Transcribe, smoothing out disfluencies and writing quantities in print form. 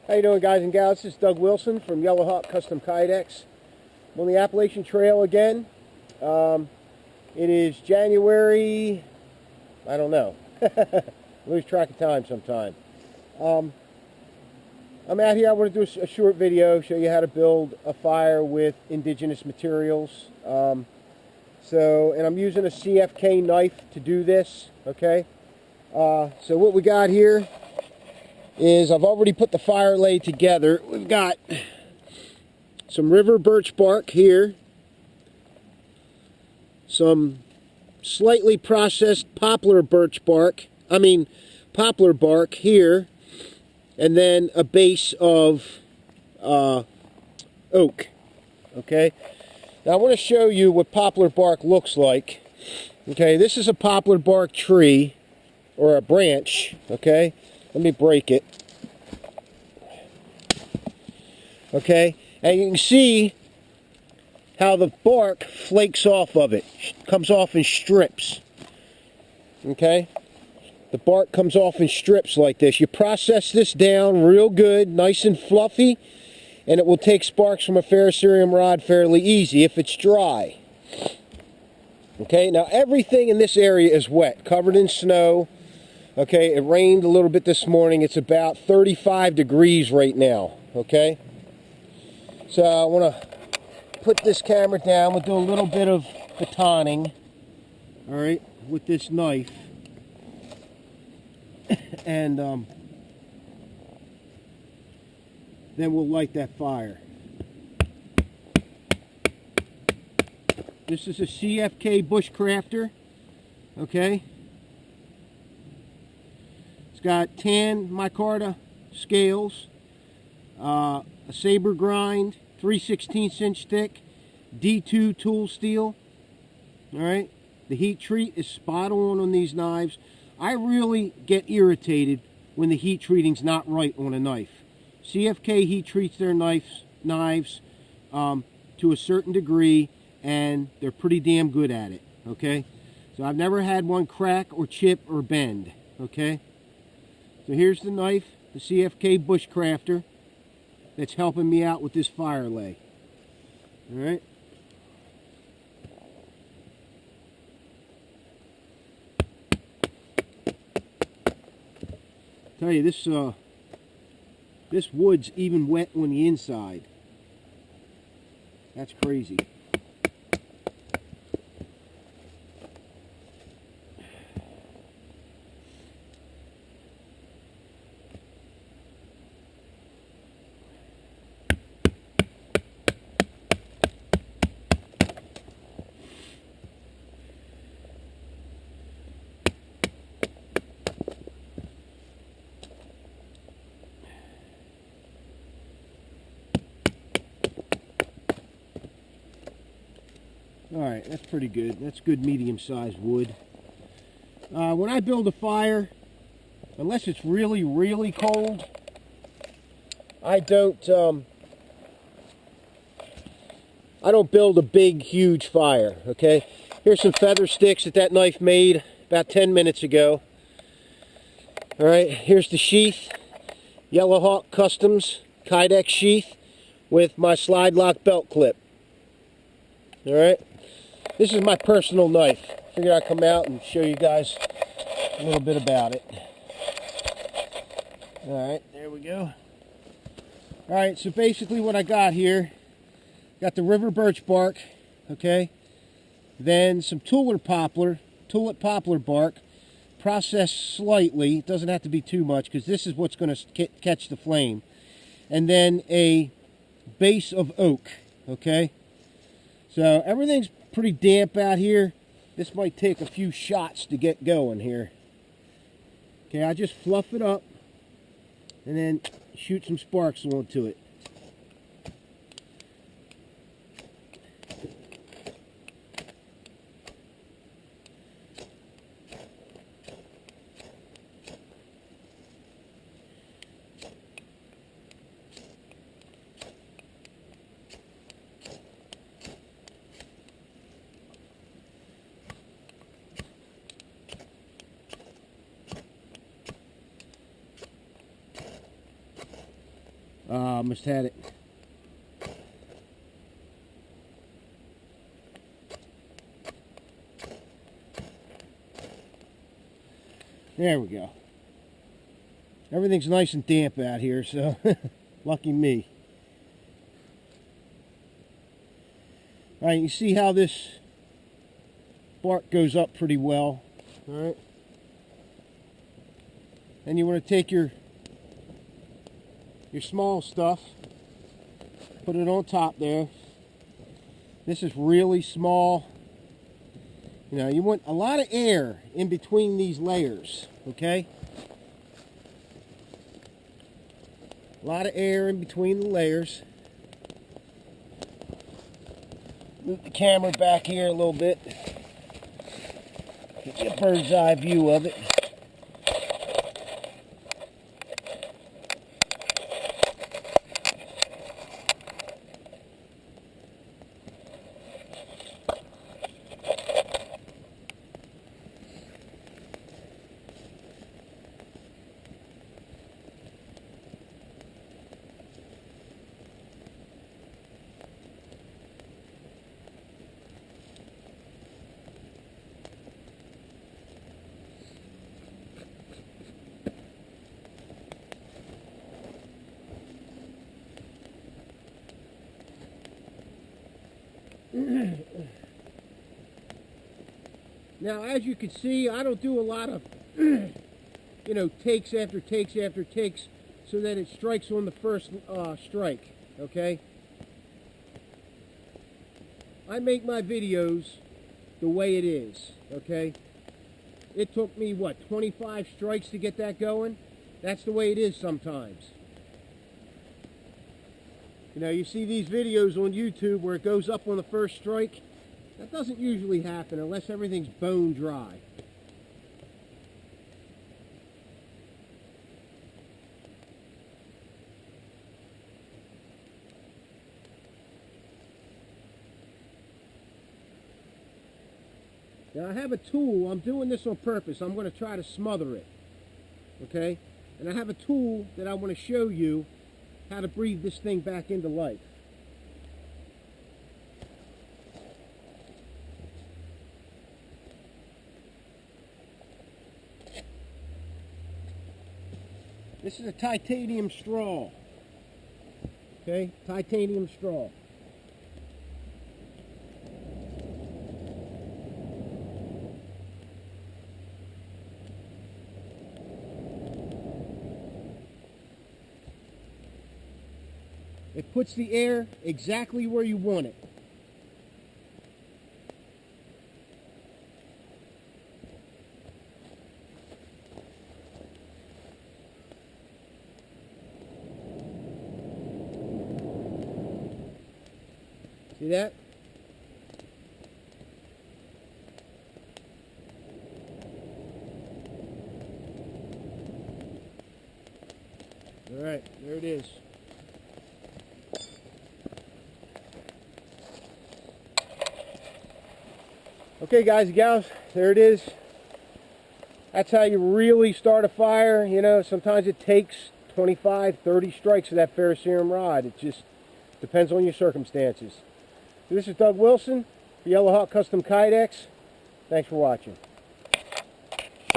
How you doing, guys and gals? This is Doug Wilson from Yellow Hawk Custom Kydex. I'm on the Appalachian Trail again. It is January, I don't know. Lose track of time sometime. I'm out here. I want to do a short video, show you how to build a fire with indigenous materials. And I'm using a CFK knife to do this, okay? So what we got here is I've already put the fire lay together. We've got some river birch bark here, some slightly processed poplar bark here, and then a base of oak. Okay, now I want to show you what poplar bark looks like. Okay, this is a poplar bark tree or a branch. Okay, let me break it. Okay, and you can see how the bark flakes off of it, comes off in strips. Okay, the bark comes off in strips like this. You process this down real good, nice and fluffy, and it will take sparks from a ferrocerium rod fairly easy if it's dry. Okay, now everything in this area is wet, covered in snow. Okay, it rained a little bit this morning. It's about 35 degrees right now. Okay, so I want to put this camera down. We'll do a little bit of batoning, all right, with this knife. And then we'll light that fire. This is a CFK Bushcrafter, okay? It's got tan micarta scales, a saber grind, 3/16 inch thick, D2 tool steel. All right, the heat treat is spot on these knives. I really get irritated when the heat treating's not right on a knife. CFK heat treats their knives to a certain degree, and they're pretty damn good at it. Okay, so I've never had one crack or chip or bend. Okay, so here's the knife, the CFK Bushcrafter, that's helping me out with this fire lay. All right. Tell you, this wood's even wet on the inside. That's crazy. Alright, that's pretty good. That's good medium-sized wood. When I build a fire, unless it's really, really cold, I don't build a big, huge fire, okay? Here's some feather sticks that knife made about 10 minutes ago. Alright, here's the sheath. Yellow Hawk Customs Kydex sheath with my slide lock belt clip. Alright, this is my personal knife. Figured I'd come out and show you guys a little bit about it. Alright, there we go. Alright, so basically what I got here, got the river birch bark, okay, then some tulip poplar bark, processed slightly. It doesn't have to be too much because this is what's going to catch the flame. And then a base of oak, okay. So everything's pretty damp out here. This might take a few shots to get going here. Okay, I just fluff it up and then shoot some sparks onto it. Almost had it. There we go. Everything's nice and damp out here, so lucky me. Alright, you see how this bark goes up pretty well. Alright. Then you want to take your small stuff, put it on top there. This is really small. You know, you want a lot of air in between these layers, okay? A lot of air in between the layers. Move the camera back here a little bit. Get you a bird's eye view of it. Now, as you can see, I don't do a lot of, you know, takes after takes after takes so that it strikes on the first strike, okay? I make my videos the way it is, okay? It took me, what, 25 strikes to get that going? That's the way it is sometimes. You know, you see these videos on YouTube where it goes up on the first strike. That doesn't usually happen unless everything's bone dry. Now I have a tool. I'm doing this on purpose. I'm going to try to smother it. Okay? And I have a tool that I want to show you how to breathe this thing back into life. This is a titanium straw. Okay? Titanium straw. It puts the air exactly where you want it. See that? All right, there it is. Okay, guys and gals, there it is. That's how you really start a fire. You know, sometimes it takes 25, 30 strikes of that ferrocerium rod. It just depends on your circumstances. So this is Doug Wilson for Yellow Hawk Custom Kydex. Thanks for watching.